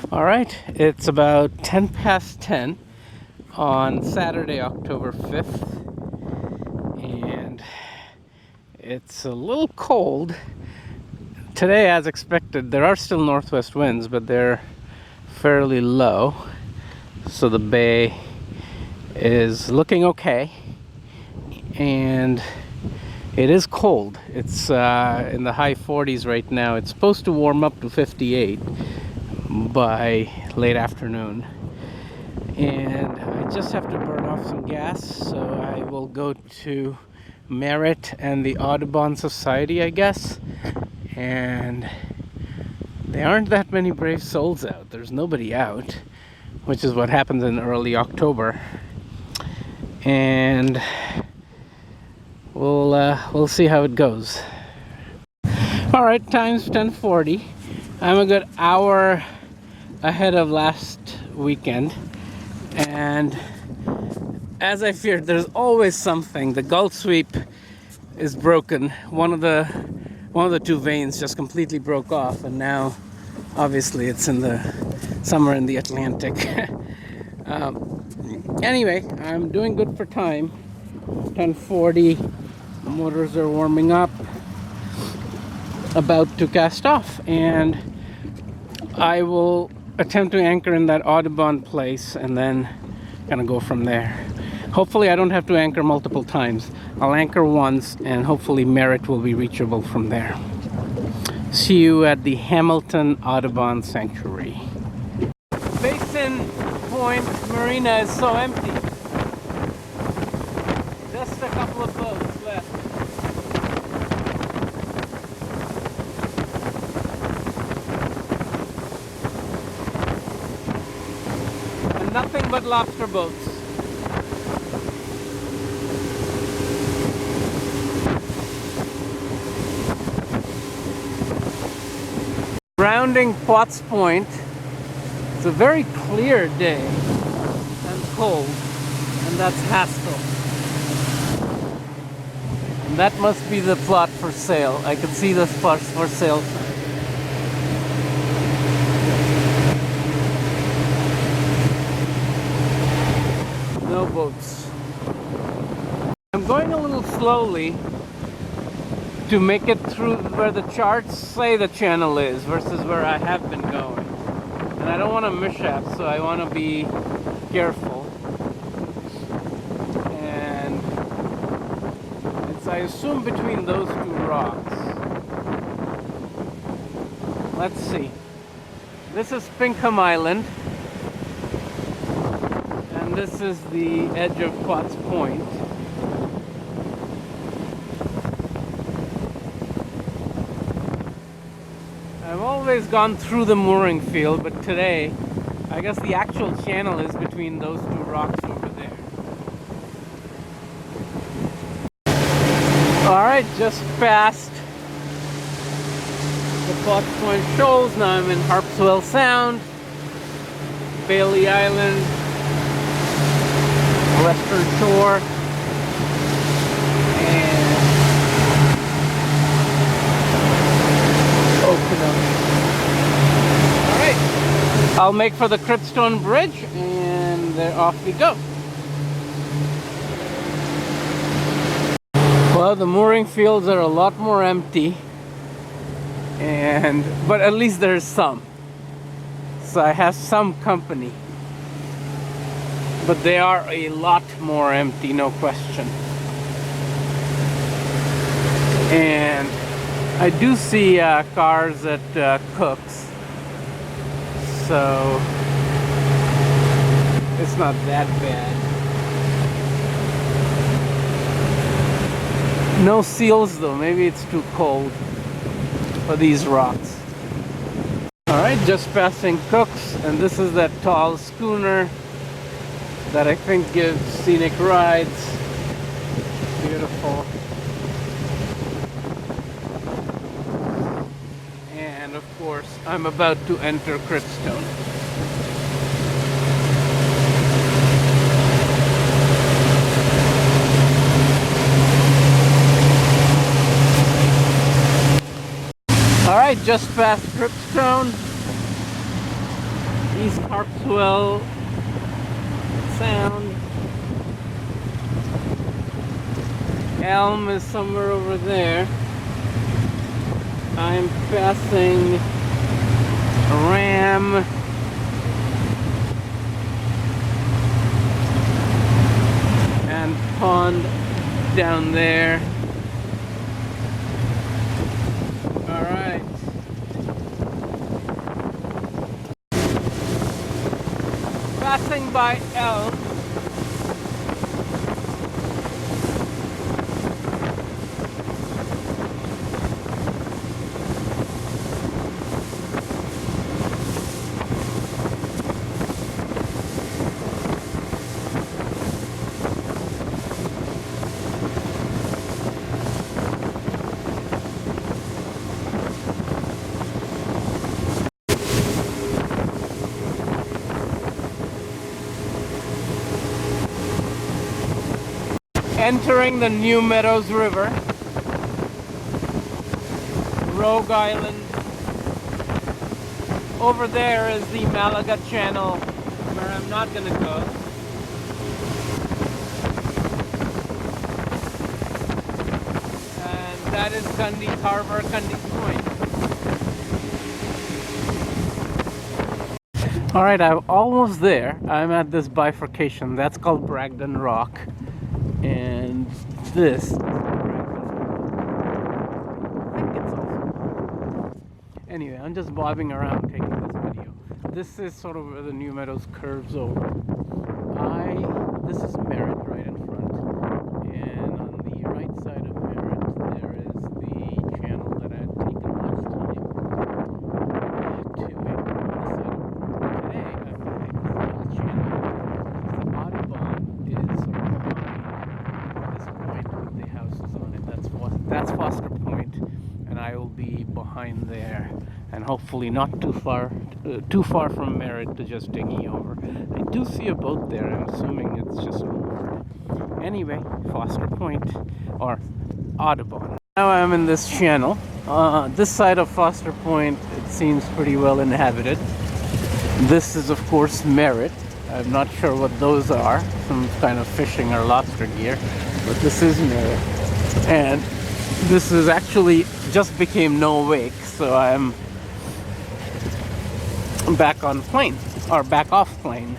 All right, it's about 10 past 10 on Saturday, October 5th, and it's a little cold. Today, as expected, there are still northwest winds, but they're fairly low, so the bay is looking okay, and it is cold. It's in the high 40s right now. It's supposed to warm up to 58 by late afternoon, and I just have to burn off some gas, so I will go to Merritt and the Audubon Society, I guess. And there aren't that many brave souls out. There's nobody out, which is what happens in early October. And we'll see how it goes. All right, time's 10:40. I'm a good hour ahead of last weekend, and as I feared, there's always something. The Gulf sweep is broken. One of the two veins just completely broke off, and now obviously it's somewhere in the Atlantic. Anyway, I'm doing good for time. 10:40. Motors are warming up, about to cast off, and I will attempt to anchor in that Audubon place and then kind of go from there. Hopefully I don't have to anchor multiple times. I'll anchor once, and hopefully Merritt will be reachable from there. See you at the Hamilton Audubon Sanctuary. Basin Point Marina is so empty. Just a couple of boats left. And nothing but lobster boats. Rounding Potts Point. It's a very clear day and cold, and that's Haskell. And that must be the plot for sale. I can see the spot for sale sign. No boats. I'm going a little slowly to make it through where the charts say the channel is versus where I have been going. And I don't want to mishap, so I want to be careful. And it's, I assume, between those two rocks. Let's see. This is Pinkham Island, and this is the edge of Potts Point. I've always gone through the mooring field, but today, I guess the actual channel is between those two rocks over there. Alright, just past the Potts Point Shoals. Now I'm in Harpswell Sound, Bailey Island, Western Shore, and Okanagan. Alright, I'll make for the Cripstone Bridge, and there off we go. Well, the mooring fields are a lot more empty, but at least there's some. So I have some company. But they are a lot more empty, no question. And I do see cars at Cook's, so it's not that bad. No seals though, maybe it's too cold for these rocks. Alright, just passing Cook's, and this is that tall schooner that I think gives scenic rides. Beautiful. And of course, I'm about to enter Cripstone. Alright, just past Cripstone. East Harpswell Sound. Elm is somewhere over there. I'm passing Ram and Pond down there. Alright. Passing by Elm. Entering the New Meadows River, Rogue Island. Over there is the Malaga Channel, where I'm not gonna go. And that is Gundy's Harbor, Gundy's Point. Alright, I'm almost there. I'm at this bifurcation. That's called Bragdon Rock. And this is anyway, I'm just bobbing around taking this video. This is sort of where the New Meadows curves over. This is Merritt right in front, and on the right side of Merritt there is the channel that I had taken last time to it. On this side of today I'm going to take this little channel. The Audubon is sort of the houses on it. That's Foster Point, and I will be behind there, and hopefully not too far from Merritt to just dinghy over. I do see a boat there. I'm assuming it's just moored. Anyway, Foster Point or Audubon. Now I'm in this channel. This side of Foster Point, it seems pretty well inhabited. This is of course Merritt. I'm not sure what those are, some kind of fishing or lobster gear, but this is Merritt. And this is actually just became no wake, so I'm back on plane, or back off plane.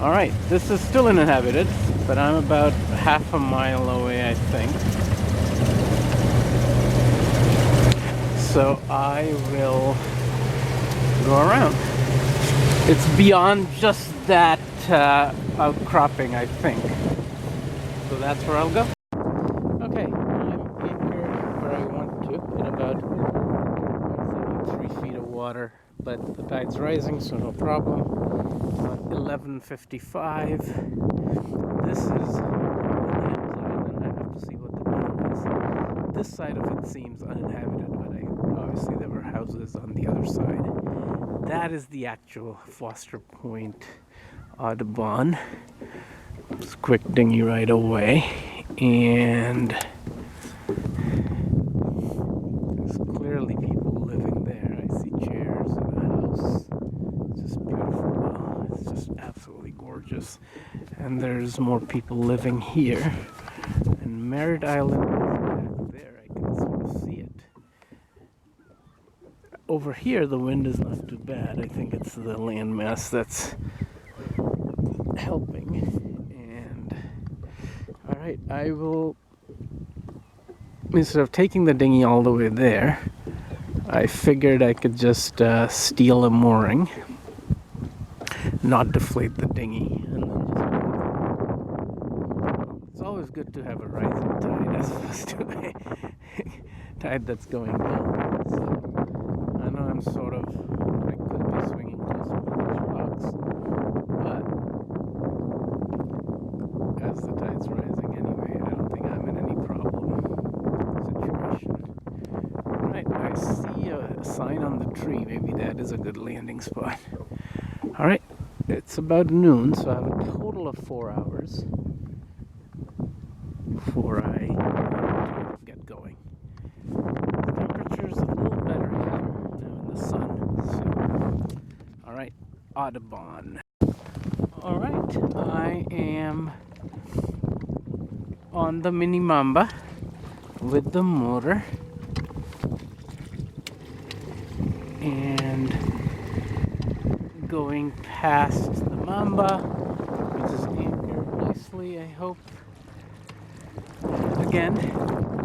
Alright, this is still uninhabited, but I'm about half a mile away, I think. So I will go around. It's beyond just that outcropping, I think. So that's where I'll go. Okay, I'm anchored where I want to, in about 3 feet of water, but the tide's rising, so no problem. 11:55. This is Williams Island. I have to see what the name is. This side of it seems uninhabited, but obviously there were houses on the other side. That is the actual Foster Point Audubon. It's a quick dinghy ride away, and there's clearly people living there. I see chairs and a house. It's just beautiful. Wow, it's just absolutely gorgeous. And there's more people living here. And Merritt Island is back there. I can sort of see it. Over here, the wind is not too bad. I think it's the landmass that's helping. And alright, I will, instead of taking the dinghy all the way there, I figured I could just steal a mooring, not deflate the dinghy, and then just, it's always good to have a rising tide as opposed to a tide that's going down. So I know I'm sort of, I could be swinging close to those rocks, but as the tide's rising anyway, I don't think I'm in any problem situation. Alright, I see a sign on the tree. Maybe that is a good landing spot. Alright, it's about noon, so I have a total of 4 hours before I get going. The temperature's a little better here now in the sun. So, alright, Audubon. Alright, I am on the Mini Mamba with the motor and going past the Mamba, which is anchored nicely, I hope. Again,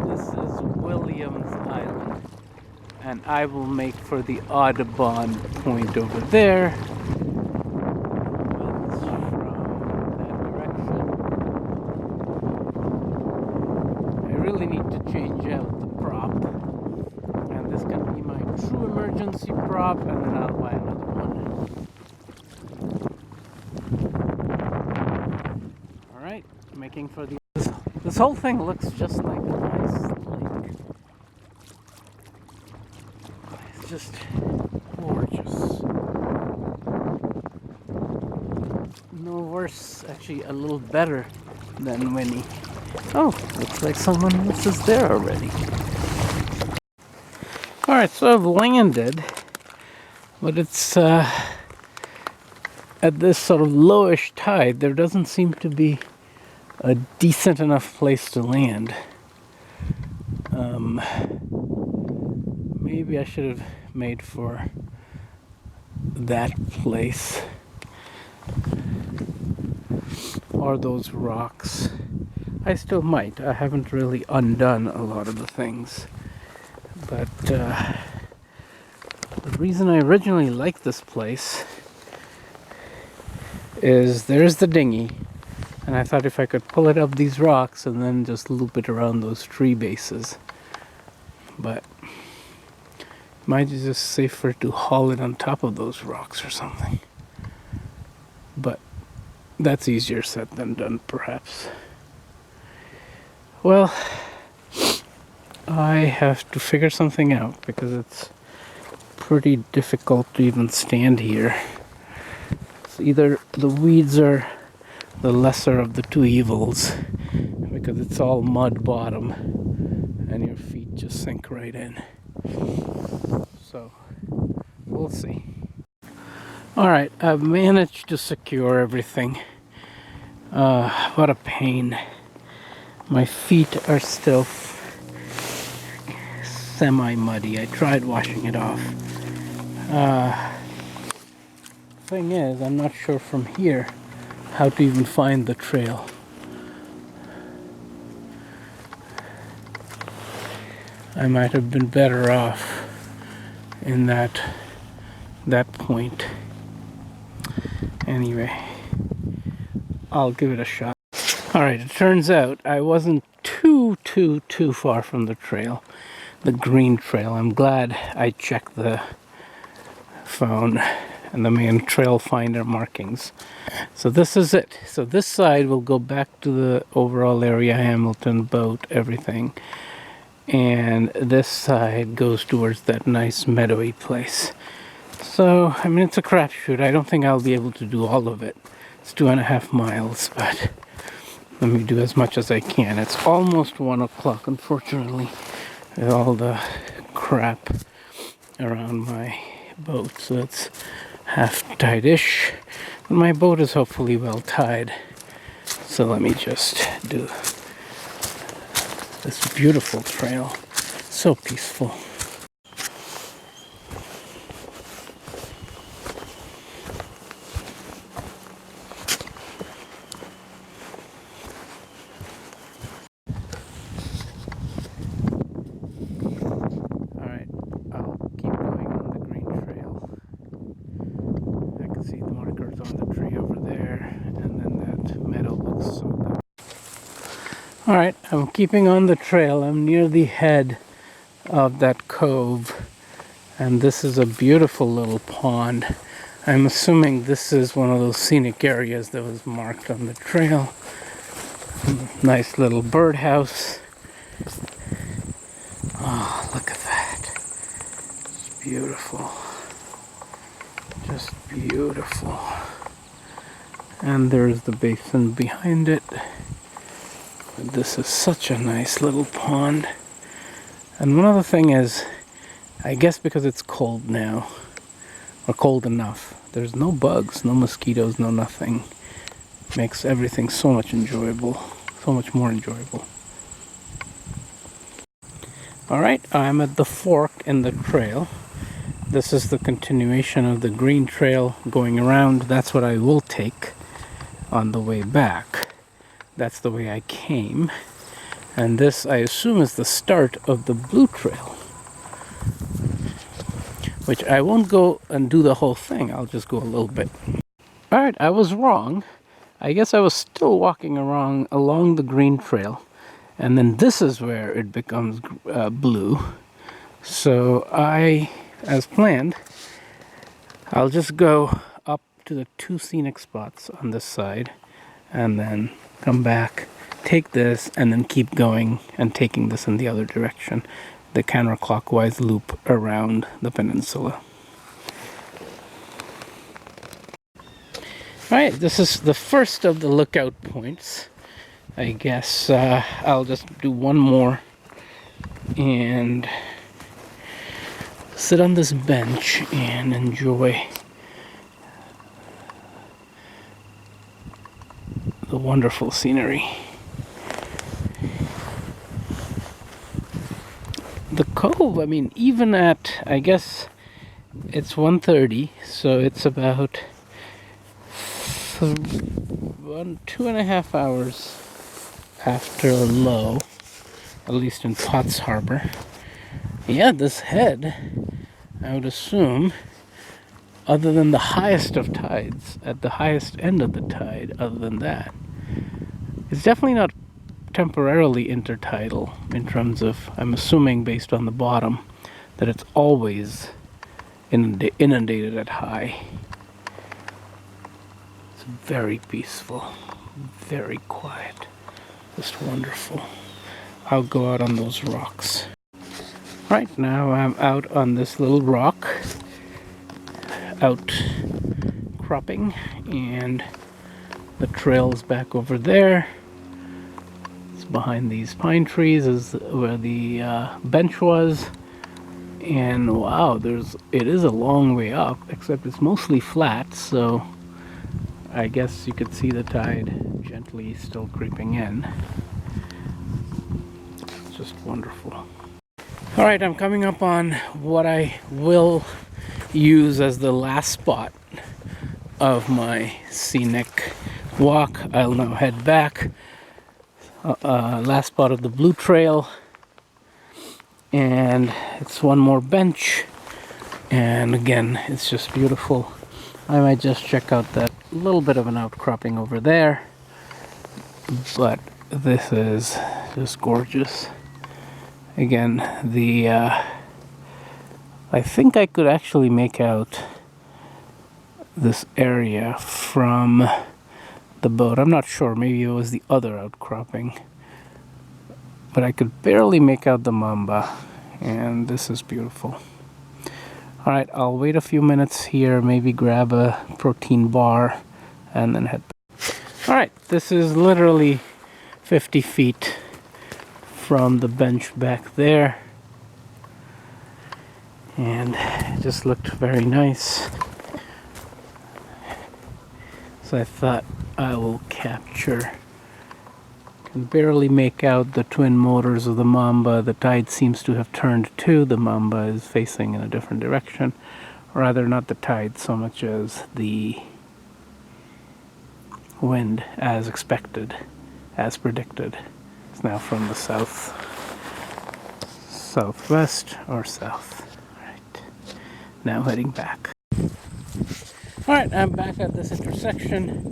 this is Williams Island, and I will make for the Audubon point over there. Winds from that direction. I really need to change out the prop, and this can be my true emergency prop, and then I'll buy another one. Alright, making for the... This whole thing looks just like a nice lake. It's just gorgeous. No worse, actually a little better than Winnie. Oh, looks like someone else is there already. Alright, so I've landed, but it's at this sort of lowish tide. There doesn't seem to be a decent enough place to land. Maybe I should have made for that place or those rocks. I still might. I haven't really undone a lot of the things, but the reason I originally liked this place is there's the dinghy, and I thought if I could pull it up these rocks and then just loop it around those tree bases. But might be just safer to haul it on top of those rocks or something. But that's easier said than done, perhaps. Well, I have to figure something out because it's pretty difficult to even stand here. It's either the weeds are the lesser of the two evils, because it's all mud bottom and your feet just sink right in. So we'll see. Alright, I've managed to secure everything. What a pain. My feet are still semi-muddy. I tried washing it off. Thing is, I'm not sure from here how to even find the trail. I might have been better off in that point. Anyway, I'll give it a shot. Alright, it turns out I wasn't too far from the trail, the green trail. I'm glad I checked the phone and the main trail finder markings. So this is it. So this side will go back to the overall area, Hamilton, boat, everything. And this side goes towards that nice meadowy place. So, I mean, it's a crapshoot. I don't think I'll be able to do all of it. It's 2.5 miles, but let me do as much as I can. It's almost 1 o'clock, unfortunately, with all the crap around my boat. So it's half tied-ish. But my boat is hopefully well tied. So let me just do this beautiful trail. So peaceful. Alright, I'll keep going on the green trail. I can see the markers on the tree over there, and then that meadow looks so good. Alright, I'm keeping on the trail. I'm near the head of that cove, and this is a beautiful little pond. I'm assuming this is one of those scenic areas that was marked on the trail. Nice little birdhouse. Oh, look at that. It's beautiful. Just beautiful. And there's the basin behind it. This is such a nice little pond. And another thing is, I guess because it's cold now, or cold enough, there's no bugs, no mosquitoes, no nothing. Makes everything so much enjoyable, so much more enjoyable. Alright, I'm at the fork in the trail. This is the continuation of the green trail going around. That's what I will take on the way back. That's the way I came. And this, I assume, is the start of the blue trail. Which I won't go and do the whole thing, I'll just go a little bit. Alright, I was wrong. I guess I was still walking along the green trail. And then this is where it becomes blue. So as planned, I'll just go up to the 2 scenic spots on this side and then come back, take this, and then keep going and taking this in the other direction, the counterclockwise loop around the peninsula. Alright, this is the first of the lookout points. I guess I'll just do one more and sit on this bench and enjoy the wonderful scenery. The cove, I mean, even at, I guess it's 1:30, so it's about 2.5 hours after low, at least in Potts Harbor. Yeah, this head, I would assume, other than the highest of tides, at the highest end of the tide, other than that, it's definitely not temporarily intertidal in terms of, I'm assuming based on the bottom, that it's always inundated at high. It's very peaceful, very quiet, just wonderful. I'll go out on those rocks. Right now I'm out on this little rock, outcropping, and the trail's back over there. It's behind these pine trees is where the bench was, and wow, it is a long way up, except it's mostly flat, so I guess you could see the tide gently still creeping in. It's just wonderful. Alright, I'm coming up on what I will use as the last spot of my scenic walk. I'll now head back. Last spot of the blue trail. And it's one more bench. And again, it's just beautiful. I might just check out that little bit of an outcropping over there. But this is just gorgeous. Again, I think I could actually make out this area from the boat. I'm not sure, maybe it was the other outcropping. But I could barely make out the mamba, and this is beautiful. Alright, I'll wait a few minutes here, maybe grab a protein bar, and then head back. Alright, this is literally 50 feet from the bench back there, and it just looked very nice, so I thought I will capture. Can barely make out the twin motors of the mamba. The tide seems to have turned too. The mamba is facing in a different direction, or rather not the tide so much as the wind, as expected, as predicted. Now from the southwest or south. Right. Now heading back. Alright, I'm back at this intersection,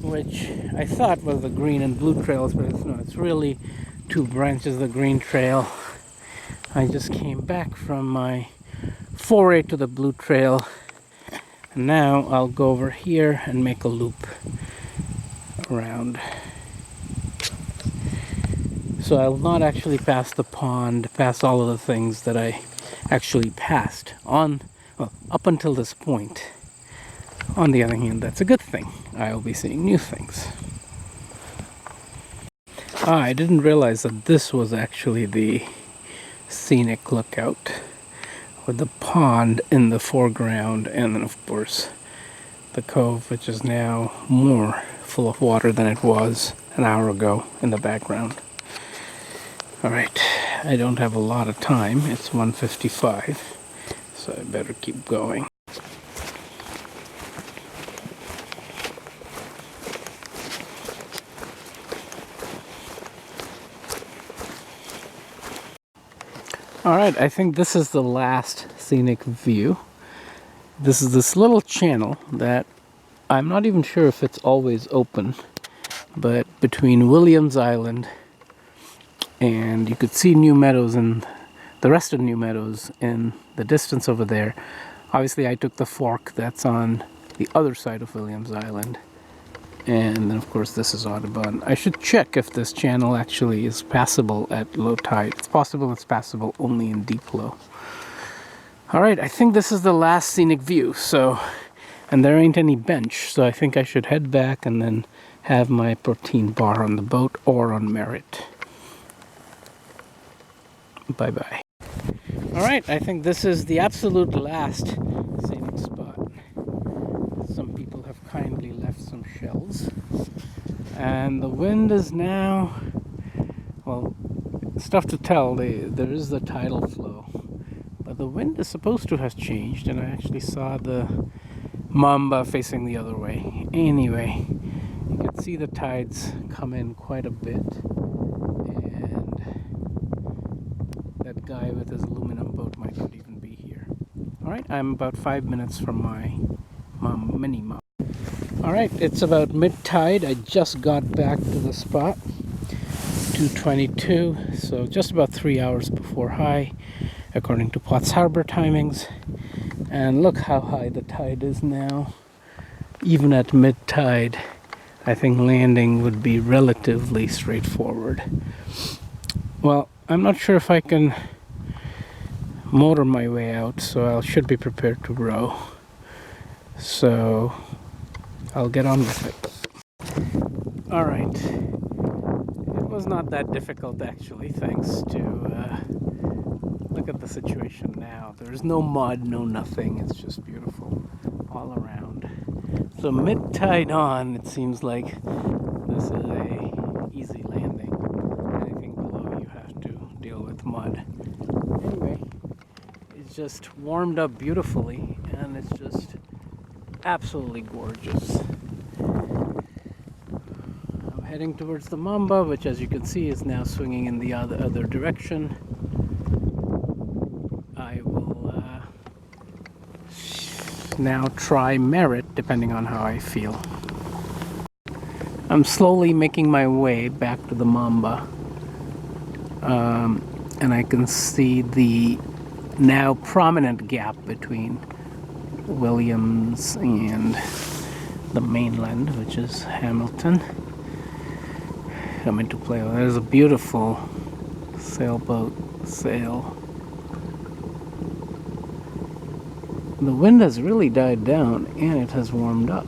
which I thought was the green and blue trails, but it's really 2 branches of the green trail. I just came back from my foray to the blue trail, and now I'll go over here and make a loop around. So I will not actually pass the pond, pass all of the things that I actually passed on, well, up until this point. On the other hand, that's a good thing. I'll be seeing new things. I didn't realize that this was actually the scenic lookout, with the pond in the foreground, and then of course the cove, which is now more full of water than it was an hour ago in the background. Alright, I don't have a lot of time. It's 1:55, so I better keep going. Alright, I think this is the last scenic view. This is this little channel that I'm not even sure if it's always open, but between Williams Island and you could see New Meadows and the rest of New Meadows in the distance over there. Obviously I took the fork that's on the other side of Williams Island. And then of course this is Audubon. I should check if this channel actually is passable at low tide. It's possible it's passable only in deep low. Alright, I think this is the last scenic view, so, and there ain't any bench, so I think I should head back and then have my protein bar on the boat or on Merritt. Bye bye. Alright, I think this is the absolute last scenic spot. Some people have kindly left some shells. And the wind is now, well, it's tough to tell. There is the tidal flow. But the wind is supposed to have changed, and I actually saw the mamba facing the other way. Anyway, you can see the tides come in quite a bit. And that guy with his aluminum boat might not even be here. Alright, I'm about 5 minutes from my mini mom. Alright, it's about mid-tide. I just got back to the spot. 2:22, so just about 3 hours before high, according to Potts Harbor timings. And look how high the tide is now. Even at mid-tide, I think landing would be relatively straightforward. Well, I'm not sure if I can motor my way out, so I should be prepared to row. So I'll get on with it. Alright. It was not that difficult actually, thanks to look at the situation now. There's no mud, no nothing. It's just beautiful all around. So mid-tide on, it seems like this is a easy landing. Anything below you have to deal with mud. Anyway, it's just warmed up beautifully and it's just absolutely gorgeous. I'm heading towards the mamba, which as you can see is now swinging in the other direction. I will now try Merritt depending on how I feel. I'm slowly making my way back to the mamba, and I can see the now prominent gap between Williams and the mainland, which is Hamilton, come into play. There's a beautiful sailboat sail. The wind has really died down and it has warmed up,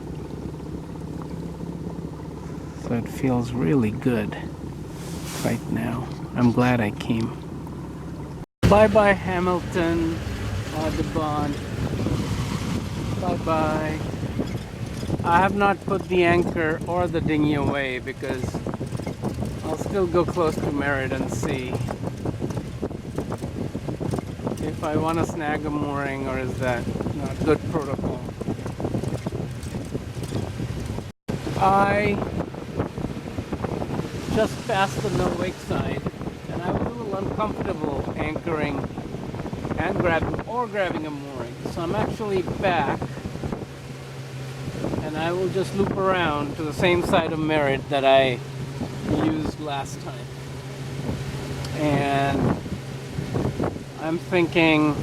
so it feels really good right now. I'm glad I came. Bye bye Hamilton, Audubon. Bye bye. I have not put the anchor or the dinghy away because I'll still go close to Merritt and see if I want to snag a mooring, or is that not good protocol. I just passed the no wake sign and I was a little uncomfortable anchoring and grabbing a mooring. So I'm actually back and I will just loop around to the same side of Merritt that I used last time. And I'm thinking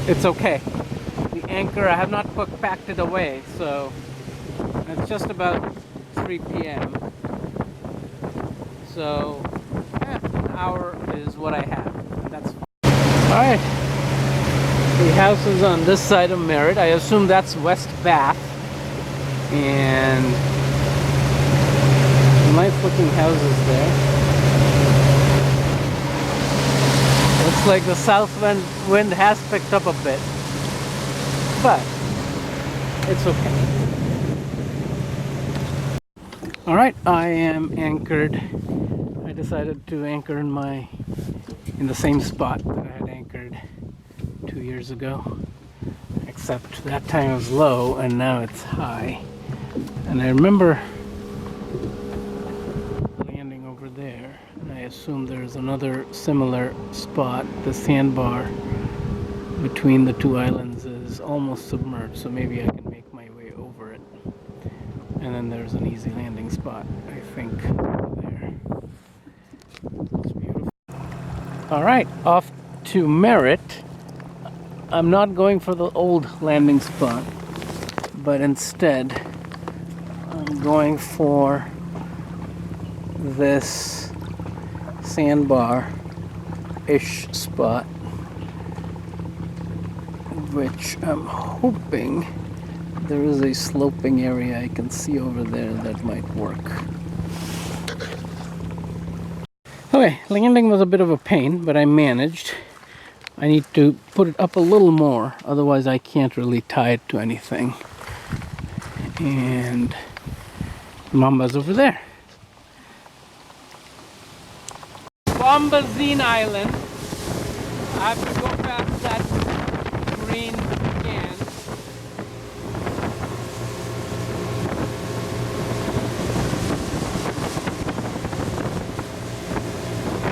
it's okay. The anchor, I have not packed it away, so it's just about 3 p.m. So an hour is what I have. That's fine. Alright. The house is on this side of Merritt. I assume that's West Bath. And nice looking houses there. Looks like the south wind has picked up a bit, but it's okay. All right, I am anchored. I decided to anchor in the same spot that I had anchored 2 years ago, except that time it was low and now it's high. And I remember landing over there, and I assume there's another similar spot. The sandbar between the two islands is almost submerged, so maybe I can make my way over it. And then there's an easy landing spot, I think, there. It's beautiful. All right, off to Merritt. I'm not going for the old landing spot, but instead I'm going for this sandbar-ish spot, which I'm hoping there is a sloping area I can see over there that might work. Okay, landing was a bit of a pain, but I managed. I need to put it up a little more, otherwise I can't really tie it to anything. And Mamba's over there. Bombazine Island. I have to go past that green can.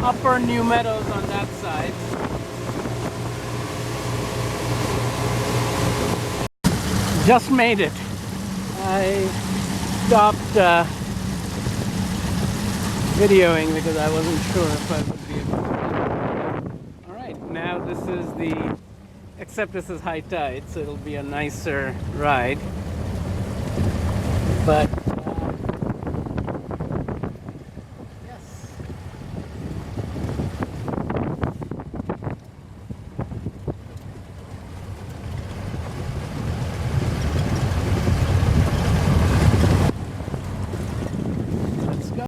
Upper New Meadows on that side. Just made it. I stopped videoing because I wasn't sure if I would be able to. Alright, now this is except this is high tide, so it'll be a nicer ride. But yes. Let's go.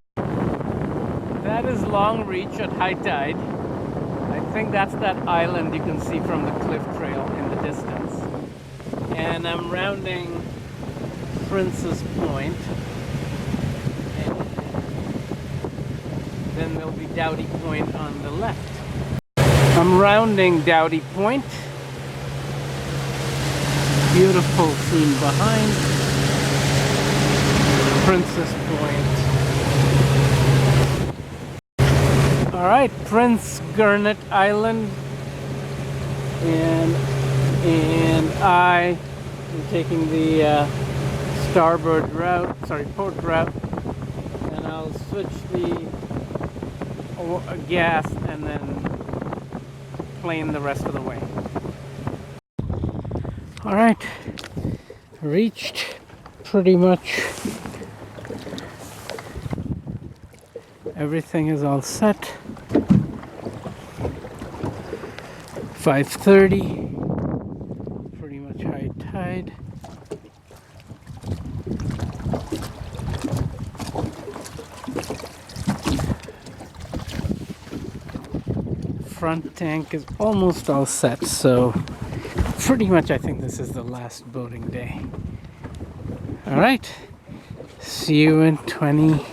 That is Long Reach at high tide. I think that's that island you can see from the cliff trail in the distance. And I'm rounding Princess Point. And then there'll be Dowdy Point on the left. I'm rounding Dowdy Point. Beautiful scene behind. Princess Point. Alright, Prince Gurnet Island, and I am taking the starboard route, port route, and I'll switch the gas and then plane the rest of the way. Alright, reached pretty much. Everything is all set. 5:30, pretty much high tide. Front tank is almost all set, so pretty much I think this is the last boating day. All right, see you in 20